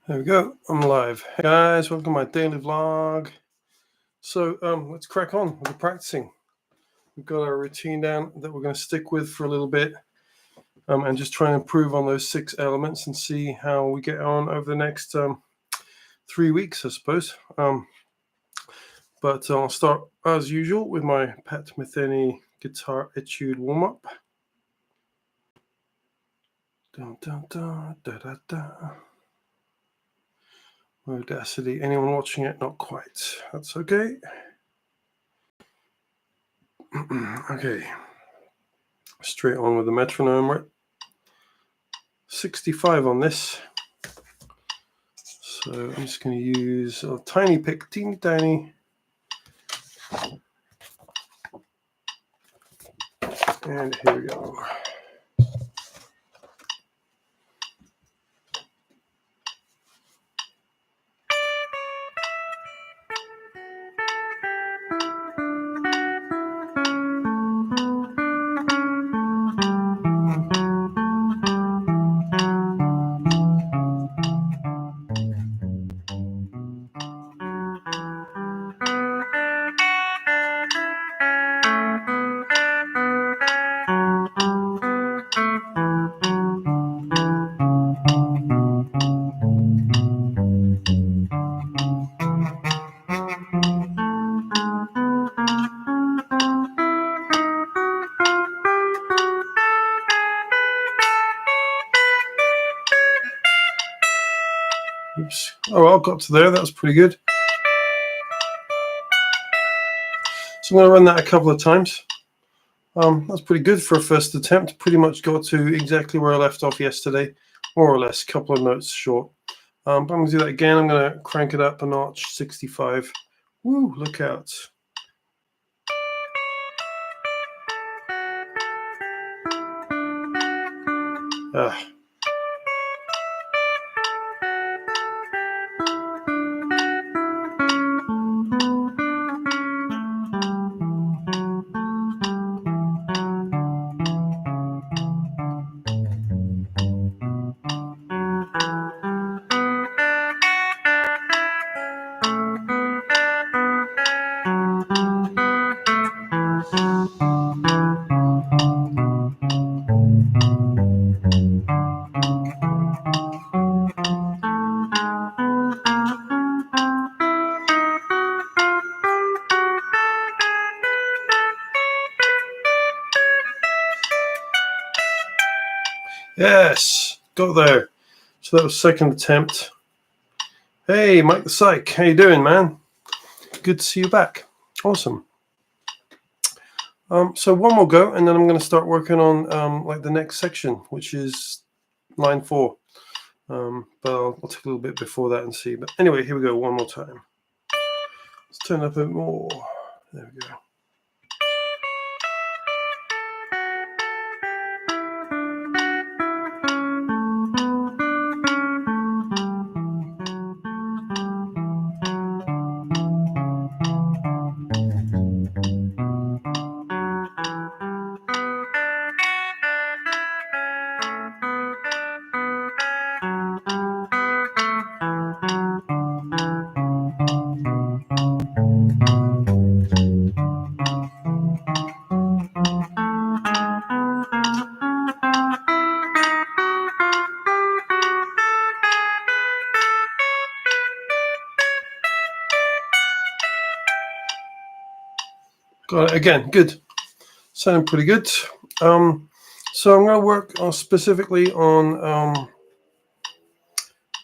There we go. I'm live. Hey guys, welcome to my daily vlog. So let's crack on with the practicing. We've got our routine down that we're going to stick with for a little bit and just try and improve on those 6 elements and see how we get on over the next 3 weeks, I suppose. But I'll start as usual with my Pat Metheny guitar etude warm-up. Dun, dun, dun, da, da, da. Audacity. Anyone watching it? Not quite. That's okay. Okay. Straight on with the metronome. We're at 65 on this. So I'm just going to use a tiny pick, teeny tiny. And here we go. Oops. Oh, well, got to there. That was pretty good. So I'm going to run that a couple of times. That's pretty good for a first attempt. Pretty much got to exactly where I left off yesterday, more or less, a couple of notes short. But I'm going to do that again. I'm going to crank it up a notch, 65. Woo, look out. Ah. Yes, got there. So that was second attempt. Hey, Mike the Psych, how you doing, man? Good to see you back. Awesome. So one more go, and then I'm going to start working on like the next section, which is line 4. But I'll take a little bit before that and see. But anyway, here we go. One more time. Let's turn up a bit more. There we go. Got it again. Good. Sounding pretty good. So I'm going to work specifically on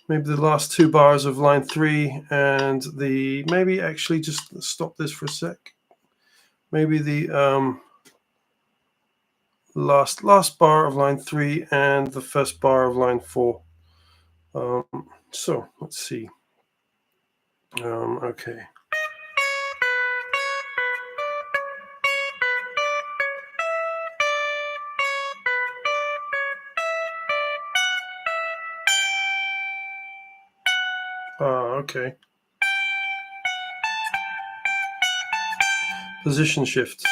maybe the last 2 bars of line 3 and maybe actually just stop this for a sec. Maybe the last bar of line 3 and the first bar of line 4. So let's see. Okay. Okay. Position shift.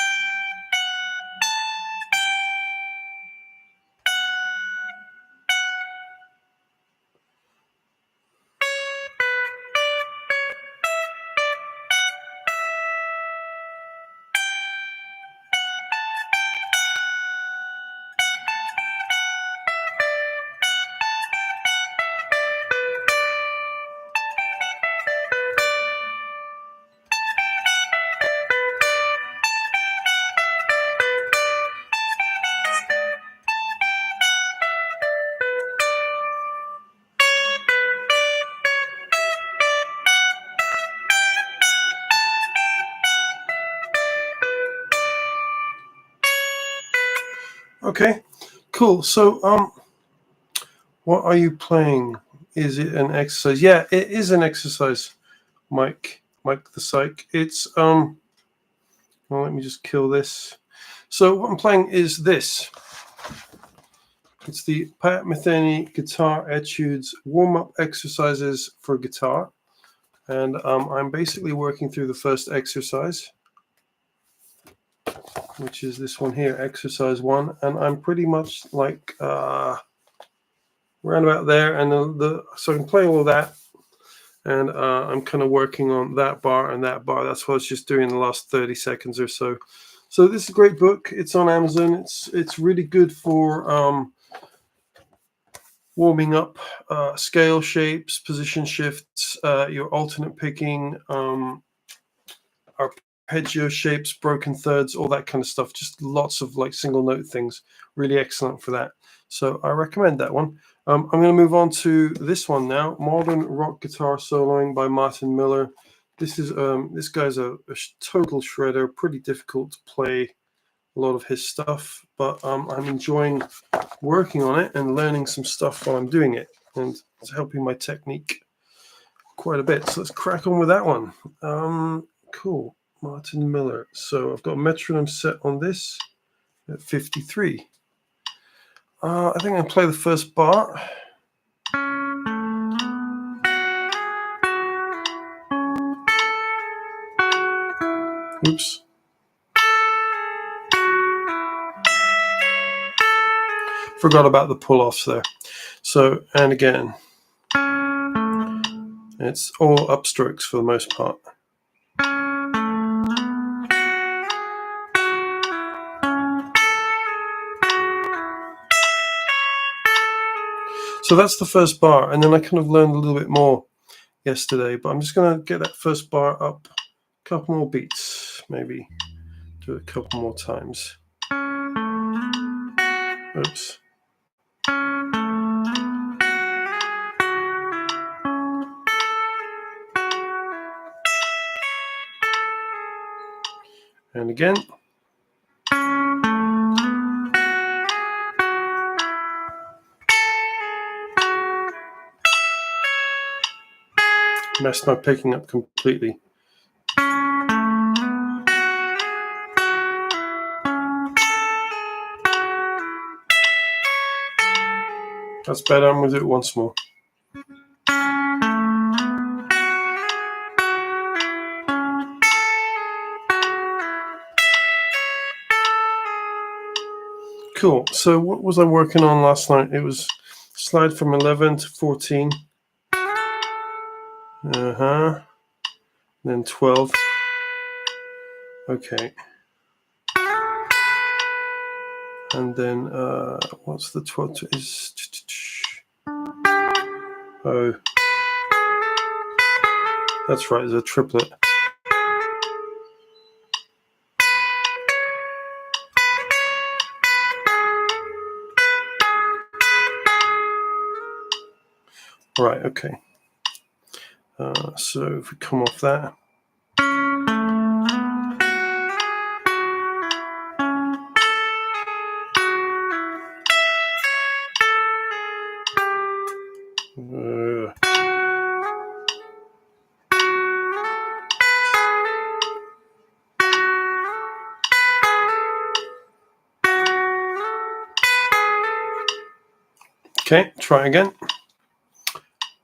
Okay, cool. So what are you playing? Is it an exercise? Yeah, it is an exercise, Mike the Psych. It's well, let me just kill this. So what I'm playing is this. It's the Pat Metheny Guitar Etudes warm-up exercises for guitar. And I'm basically working through the first exercise, which is this one here, exercise 1. And I'm pretty much like around about there. And so I can play all of that. And I'm kind of working on that bar and that bar. That's what I was just doing the last 30 seconds or so. So this is a great book. It's on Amazon. It's really good for warming up scale shapes, position shifts, your alternate picking, arpeggio shapes, broken thirds, all that kind of stuff. Just lots of like single note things. Really excellent for that. So I recommend that one. I'm going to move on to this one now. Modern Rock Guitar Soloing by Martin Miller. This is this guy's a total shredder. Pretty difficult to play a lot of his stuff, but I'm enjoying working on it and learning some stuff while I'm doing it, and it's helping my technique quite a bit. So let's crack on with that one. Cool. Martin Miller. So I've got a metronome set on this at 53. I think I'll play the first bar. Oops. Forgot about the pull-offs there. So, and again, it's all upstrokes for the most part. So that's the first bar, and then I kind of learned a little bit more yesterday, but I'm just going to get that first bar up a couple more beats, maybe do it a couple more times. Oops. And again. Messed my picking up completely. That's better. I'm going to do it once more. Cool. So what was I working on last night? It was slide from 11 to 14. Then 12. Okay. And then what's the 12 is? Oh, that's right. There's a triplet. Right. Okay. So if we come off that. Okay, try again.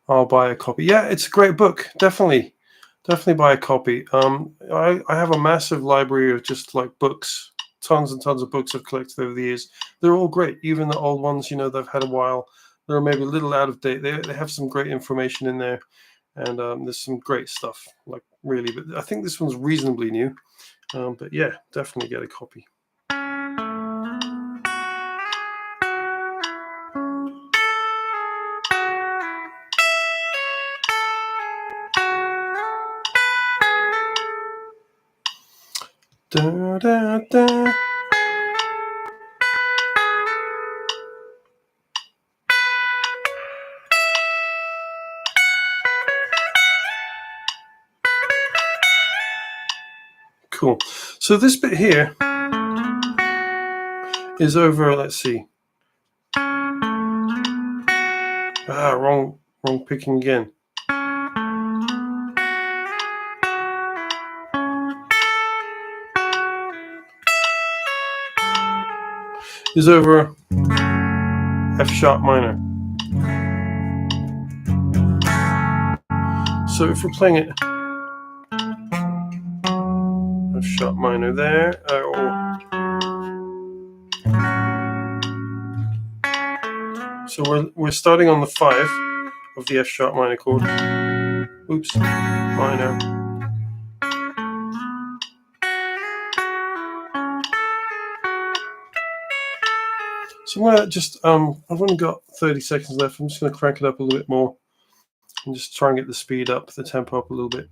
I'll buy a copy. Yeah, it's a great book. Definitely buy a copy. I have a massive library of just like books, tons and tons of books I've collected over the years. They're all great, even the old ones. You know, they've had a while. They're maybe a little out of date. They have some great information in there, and there's some great stuff. Like really, but I think this one's reasonably new. But yeah, definitely get a copy. Da, da, da. Cool. So this bit here is over, let's see. Wrong picking again. Is over F sharp minor. So if we're playing it F sharp minor there, so we're starting on the 5 of the F sharp minor chord. Oops, minor. So I'm gonna just I've only got 30 seconds left. I'm just gonna crank it up a little bit more and just try and get the speed up, the tempo up a little bit.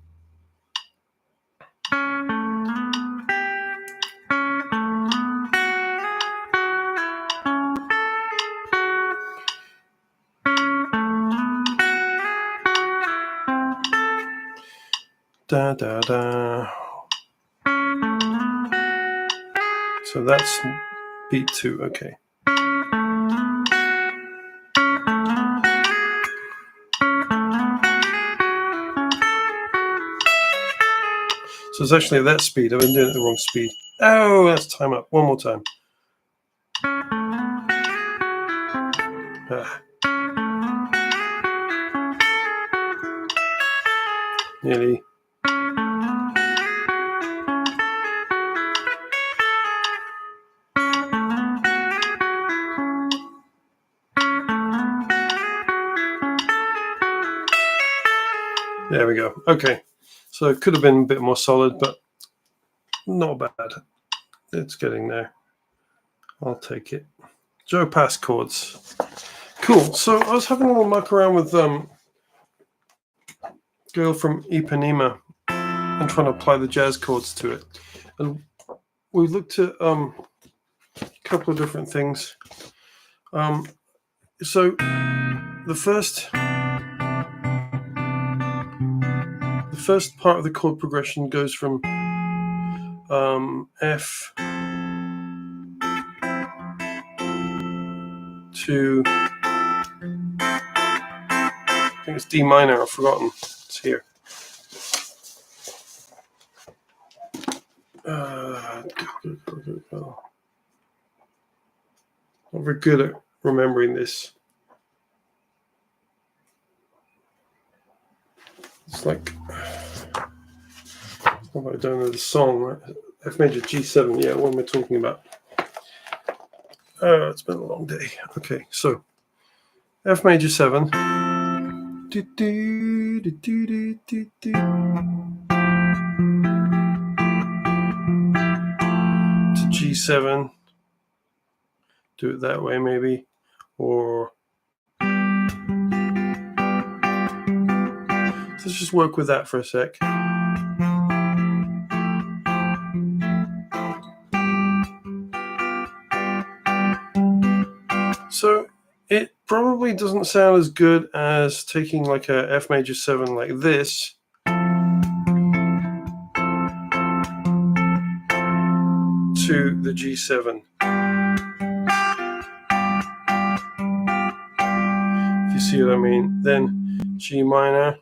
Da da da. So that's beat 2, okay. So it's actually that speed. I've been doing it the wrong speed. Oh, that's time up. One more time. Nearly. There we go. Okay. So it could have been a bit more solid, but not bad. It's getting there. I'll take it. Joe Pass chords. Cool. So I was having a little muck around with Girl from Ipanema and trying to apply the jazz chords to it. And we looked at a couple of different things. So the first part of the chord progression goes from F to, I think it's D minor. I've forgotten. It's here. Not very good at remembering this. It's like, I don't know the song, right? F major G7, yeah, what am I talking about? It's been a long day. Okay, so F major 7. To G7. Do it that way maybe. Or let's just work with that for a sec. So it probably doesn't sound as good as taking like a F major 7 like this to the G7. If you see what I mean. Then G minor.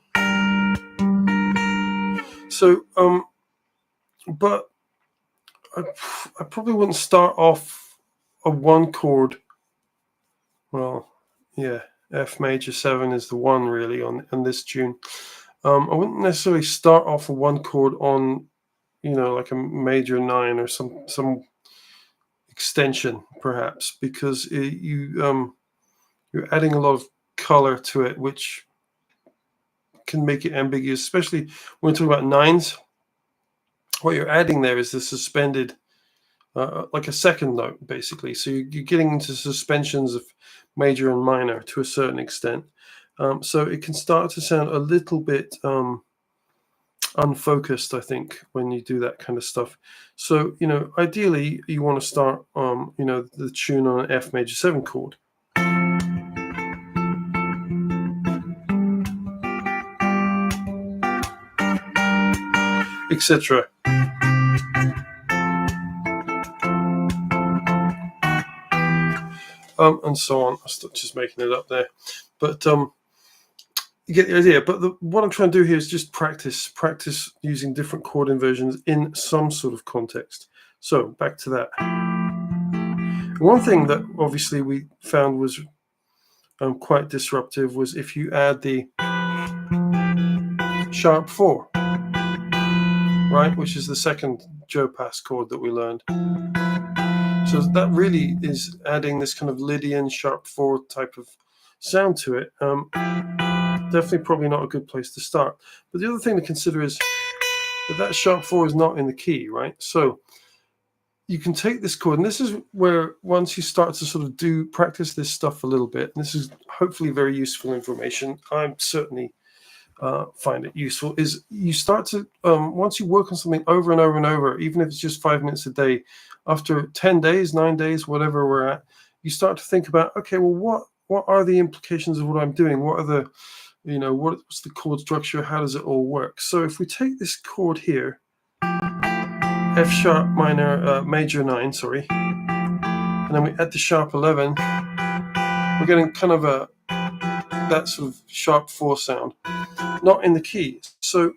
So, but I probably wouldn't start off a 1 chord. Well, yeah, F major 7 is the 1 really on this tune. I wouldn't necessarily start off a 1 chord on, like a major 9 or some extension perhaps, because you're adding a lot of color to it, which can make it ambiguous, especially when we're talking about 9s. What you're adding there is the suspended, like a second note, basically. So you're getting into suspensions of major and minor to a certain extent. So it can start to sound a little bit unfocused, I think, when you do that kind of stuff. So, ideally you want to start, the tune on an F major 7 chord. Etc. and so on. I'm just making it up there, but you get the idea. But what I'm trying to do here is just practice using different chord inversions in some sort of context. So back to that. One thing that obviously we found was quite disruptive was if you add the sharp 4, right, which is the second Joe Pass chord that we learned. So that really is adding this kind of Lydian sharp 4 type of sound to it. Definitely probably not a good place to start. But the other thing to consider is that sharp 4 is not in the key, right? So you can take this chord, and this is where once you start to sort of practice this stuff a little bit, and this is hopefully very useful information, I'm certainly find it useful, is you start to, once you work on something over and over and over, even if it's just 5 minutes a day, after 10 days, 9 days, whatever we're at, you start to think about, okay, well, what are the implications of what I'm doing? What are the, what's the chord structure? How does it all work? So if we take this chord here, F sharp minor, major 9, sorry, and then we add the sharp 11, we're getting kind of that sort of sharp 4 sound, not in the key. So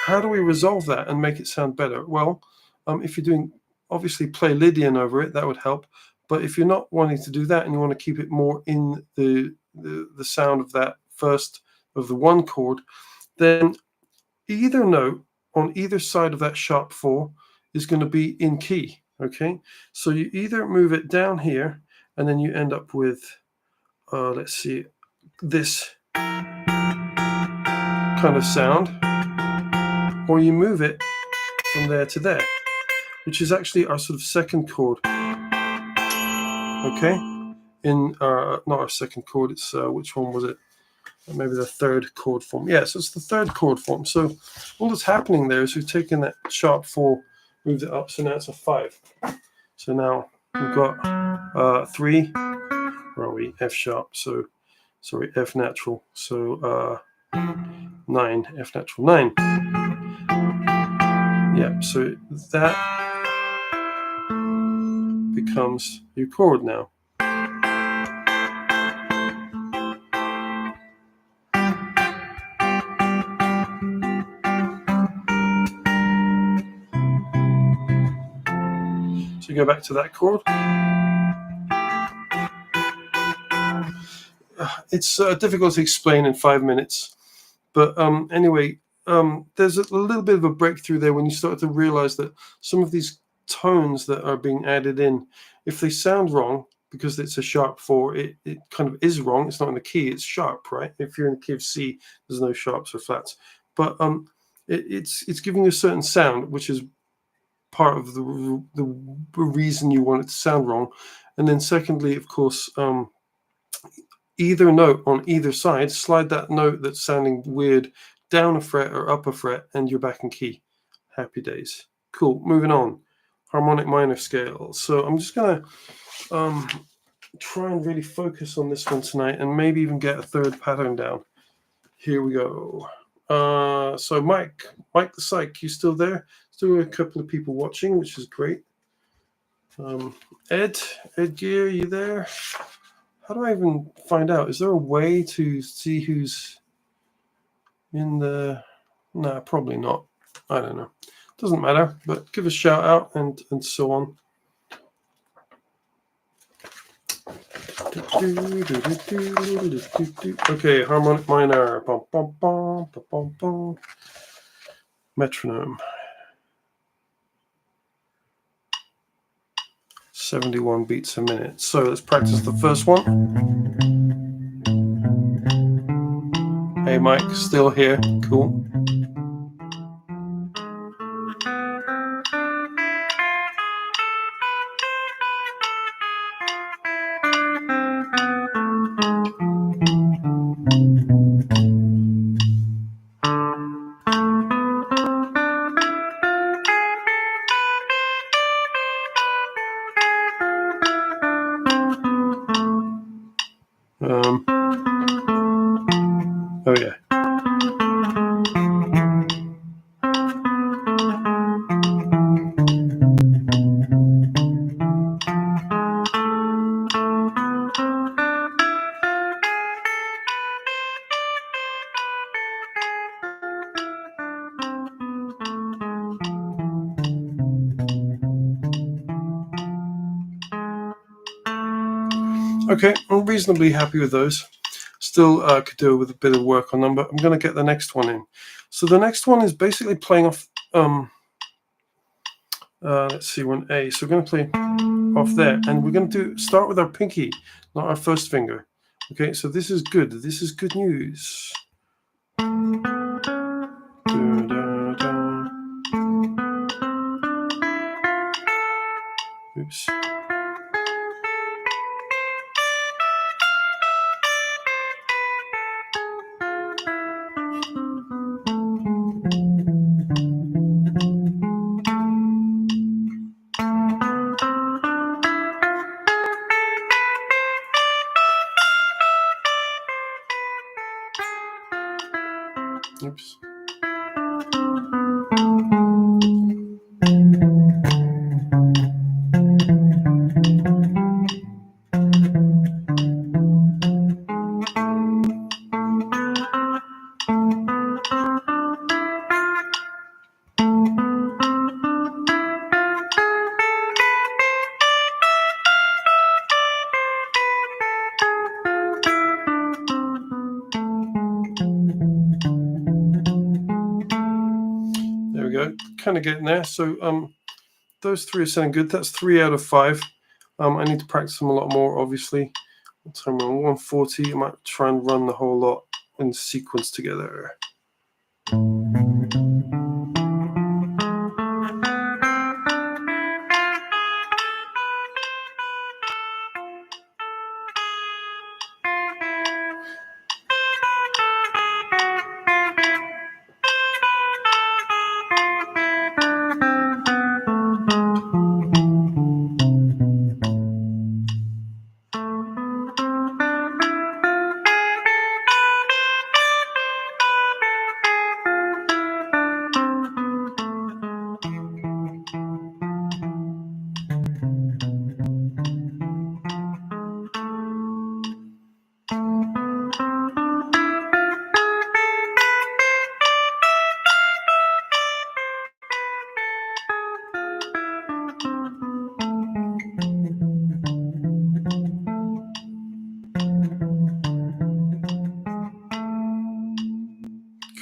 how do we resolve that and make it sound better? Well, if you're doing, obviously play Lydian over it, that would help. But if you're not wanting to do that and you want to keep it more in the sound of that first of the one chord, then either note on either side of that sharp 4 is going to be in key. Okay, so you either move it down here and then you end up with, let's see, this kind of sound, or you move it from there to there, which is actually our sort of second chord. Okay, in not our second chord, it's which one was it? Maybe the third chord form. Yeah, so it's the third chord form. So all that's happening there is we've taken that sharp 4, moved it up, so now it's a 5. So now we've got 3, where are we? F sharp, so sorry, F natural, so 9, F natural 9. Yeah, so that becomes your chord now. So you go back to that chord. It's difficult to explain in 5 minutes, but anyway, there's a little bit of a breakthrough there when you start to realize that some of these tones that are being added in, if they sound wrong because it's a sharp 4, it kind of is wrong. It's not in the key, it's sharp, right? If you're in the key of C, there's no sharps or flats, but it's giving you a certain sound, which is part of the reason you want it to sound wrong. And then secondly, of course, either note on either side, slide that note that's sounding weird down a fret or up a fret, and you're back in key. Happy days. Cool. Moving on. Harmonic minor scale. So I'm just going to try and really focus on this one tonight and maybe even get a third pattern down. Here we go. So Mike the Psych, you still there? Still a couple of people watching, which is great. Ed Gear, you there? How do I even find out? Is there a way to see who's in the... No, probably not. I don't know. Doesn't matter, but give a shout out and so on. Okay, harmonic minor. Bum, bum, bum, bum, bum, bum. Metronome. 71 beats a minute. So let's practice the first one. Hey Mike, still here. Cool. Oh yeah. Okay, I'm reasonably happy with those. Still could do with a bit of work on them, but I'm going to get the next one in. So the next one is basically playing off, let's see, one A. So we're going to play off there, and we're going to start with our pinky, not our first finger. Okay, so this is good. This is good news. Oops. Oops. There we go. Kind of getting there. So those three are sounding good. That's 3 out of 5. I need to practice them a lot more, obviously. So I'm on 140. I might try and run the whole lot in sequence together.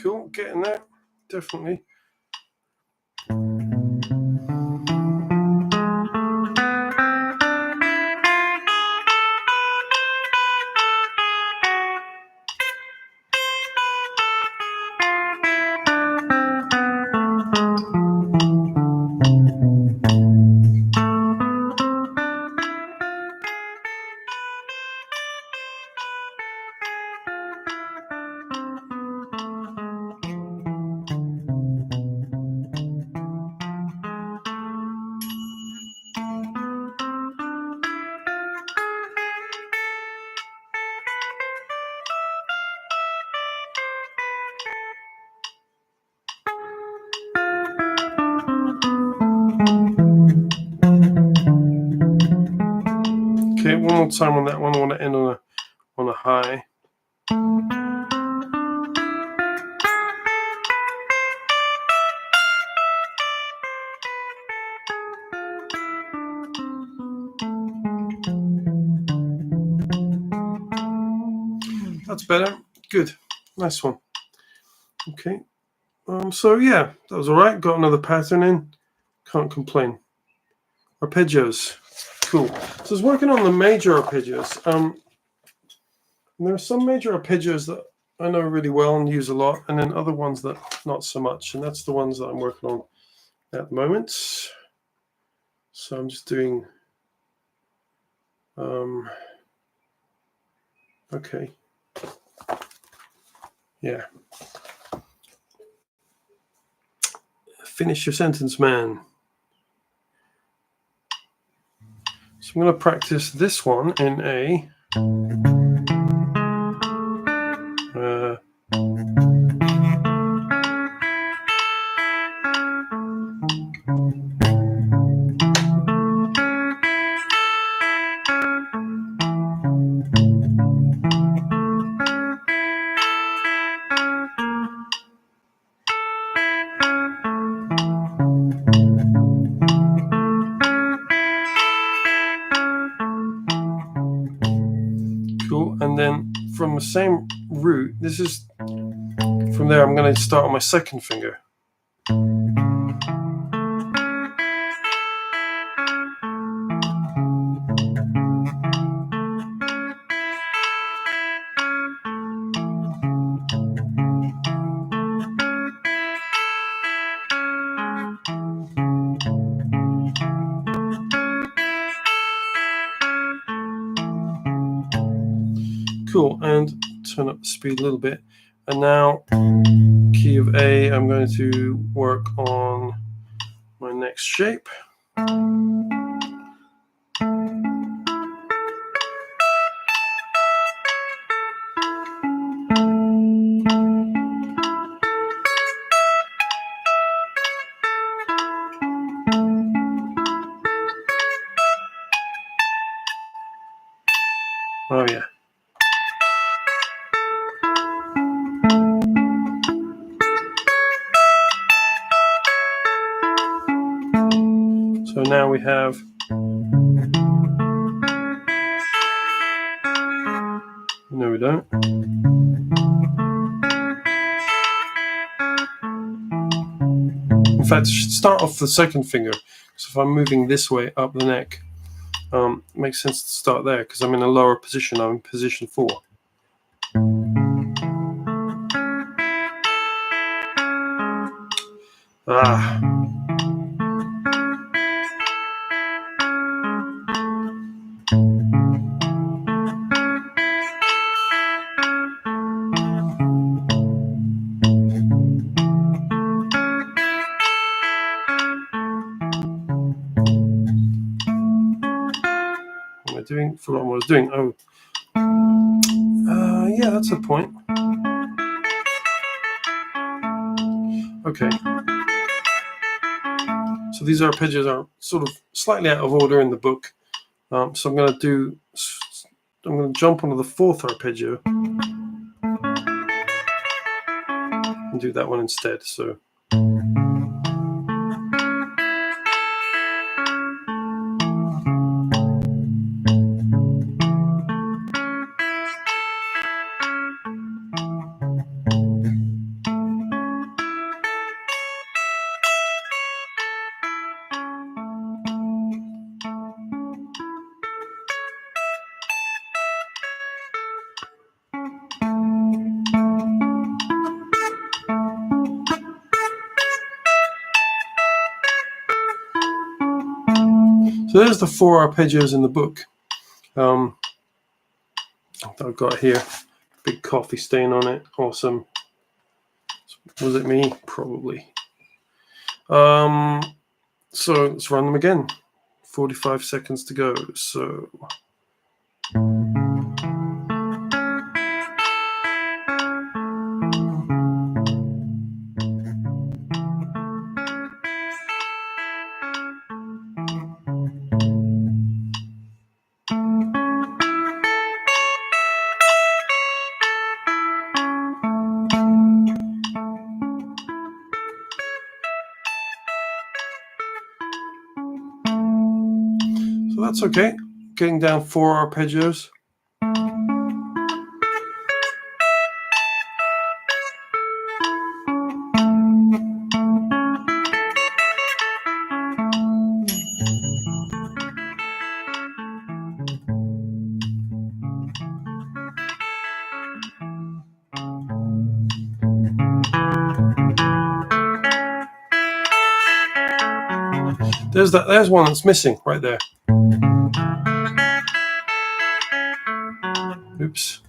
Cool, getting there, definitely. Okay, one more time on that one. I want to end on a high. That's better. Good. Nice one. Okay. So yeah, that was all right. Got another pattern in. Can't complain. Arpeggios. Cool. So I was working on the major arpeggios. There are some major arpeggios that I know really well and use a lot, and then other ones that not so much. And that's the ones that I'm working on at the moment. So I'm just doing. Okay. Yeah. Finish your sentence, man. So I'm going to practice this one in A. Cool. And then from the same root, this is from there, I'm going to start on my second finger. Cool, and turn up the speed a little bit. And now, key of A, I'm going to work on my next shape. Oh yeah. So now we have no, we don't. In fact, I should start off the second finger. So if I'm moving this way up the neck, it makes sense to start there because I'm in a lower position. I'm in position 4. Ah. What am I doing? Forgot what I was doing. Oh. Yeah, that's the point. Okay. So these arpeggios are sort of slightly out of order in the book. So I'm going to jump onto the 4th arpeggio and do that one instead. So. So there's the 4 arpeggios in the book that I've got here. Big coffee stain on it. Awesome. Was it me? Probably. So let's run them again. 45 seconds to go. So. So that's okay. Getting down 4 arpeggios. There's one that's missing right there. Oops.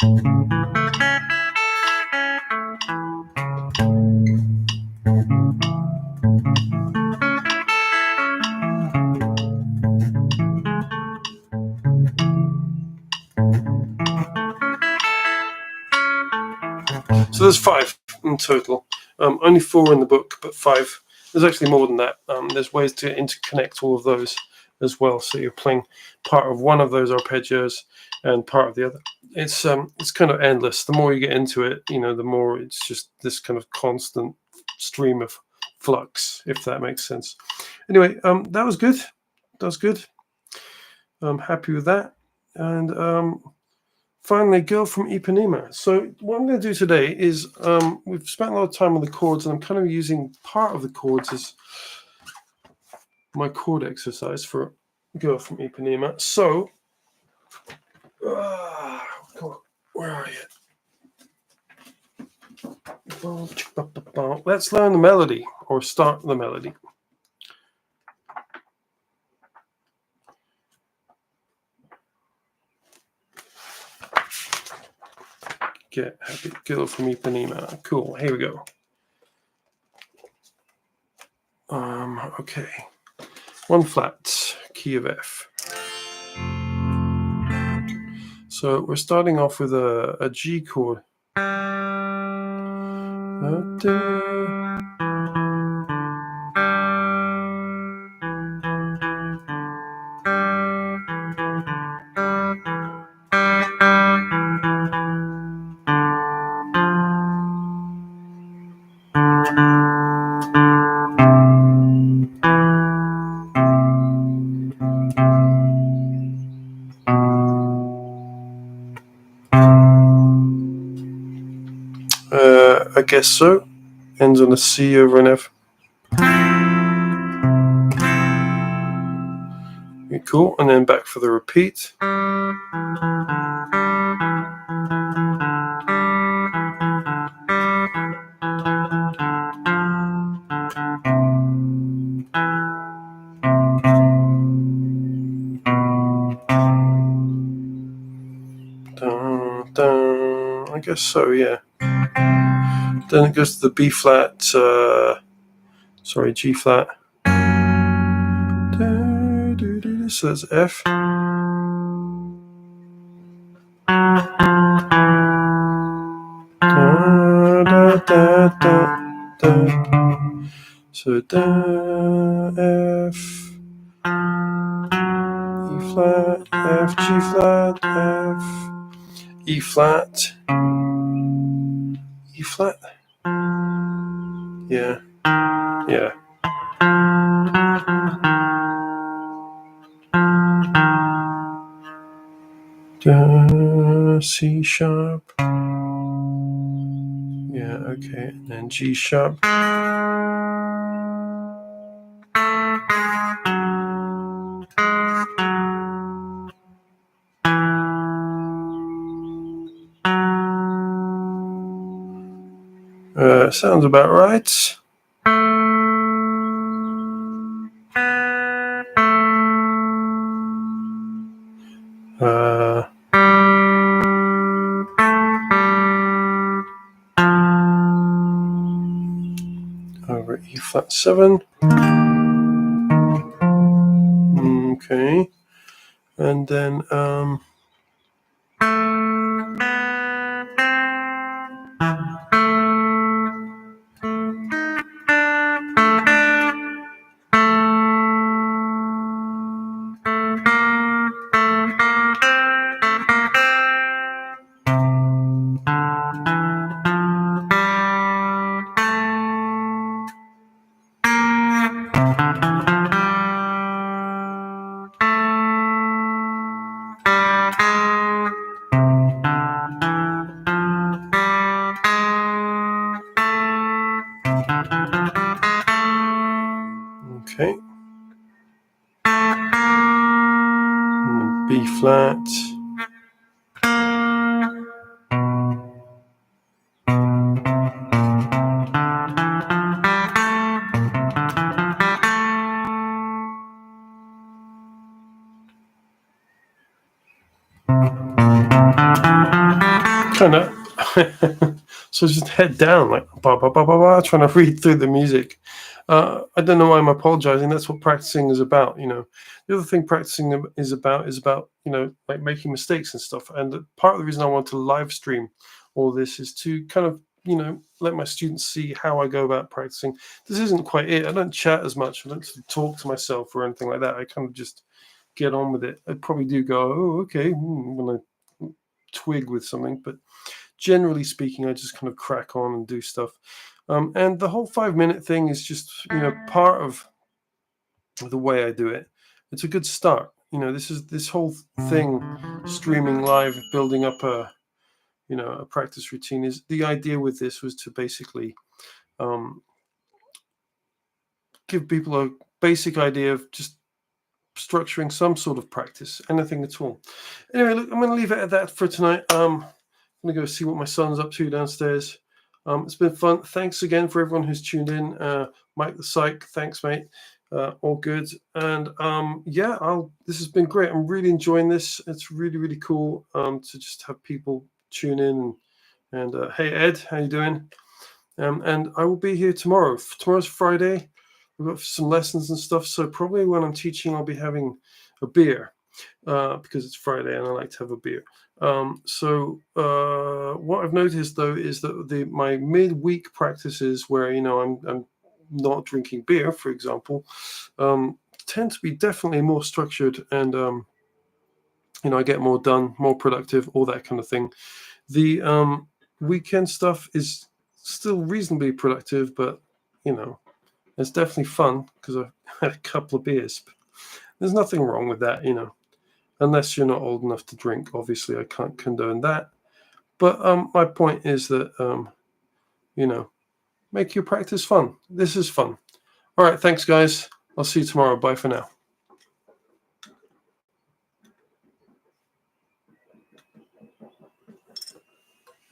So there's 5 in total. Only 4 in the book, but 5. There's actually more than that. There's ways to interconnect all of those as well. So you're playing part of one of those arpeggios and part of the other. It's kind of endless. The more you get into it, the more it's just this kind of constant stream of flux, if that makes sense. Anyway, that was good. I'm happy with that. And Finally, Girl from Ipanema. So what I'm going to do today is we've spent a lot of time on the chords, and I'm kind of using part of the chords as my chord exercise for Girl from Ipanema. So, come on, where are you? Let's learn the melody, or start the melody. Get Happy Girl from Ipanema. Cool, here we go. Okay. 1 flat, key of F. So we're starting off with a G chord. I guess so. Ends on a C over an F. Okay, cool. And then back for the repeat. Dun, dun. I guess so, yeah. Then it goes to the B flat, G flat. So that's F. So F, E flat, F, G flat, F, E flat, E flat. Yeah. C sharp. Yeah, okay. And then G sharp. Sounds about right. Over E flat 7. Okay. And then okay. And then B flat. Kind of. So just head down, like trying to read through the music. I don't know why I'm apologizing. That's what practicing is about. The other thing practicing is about like making mistakes and stuff. And part of the reason I want to live stream all this is to kind of let my students see how I go about practicing. This isn't quite it. I don't chat as much. I don't talk to myself or anything like that. I kind of just get on with it. I probably do go, oh, okay, when I twig with something, but generally speaking, I just kind of crack on and do stuff. And the whole 5-minute thing is just part of the way I do it. It's a good start. this whole thing, streaming live, building up a practice routine. Is the idea with this was to basically give people a basic idea of just structuring some sort of practice, anything at all. Anyway, look, I'm going to leave it at that for tonight. I'm going to go see what my son's up to downstairs. It's been fun. Thanks again for everyone who's tuned in. Mike the Psych, thanks, mate. All good. And this has been great. I'm really enjoying this. It's really, really cool to just have people tune in. And hey, Ed, how you doing? And I will be here tomorrow. Tomorrow's Friday. We've got some lessons and stuff. So probably when I'm teaching, I'll be having a beer because it's Friday and I like to have a beer. What I've noticed though is that my midweek practices where I'm not drinking beer, for example, tend to be definitely more structured and I get more done, more productive, all that kind of thing. The weekend stuff is still reasonably productive, but it's definitely fun because I've had a couple of beers. There's nothing wrong with that, unless you're not old enough to drink. Obviously, I can't condone that. But my point is that, make your practice fun. This is fun. All right, thanks, guys. I'll see you tomorrow. Bye for now.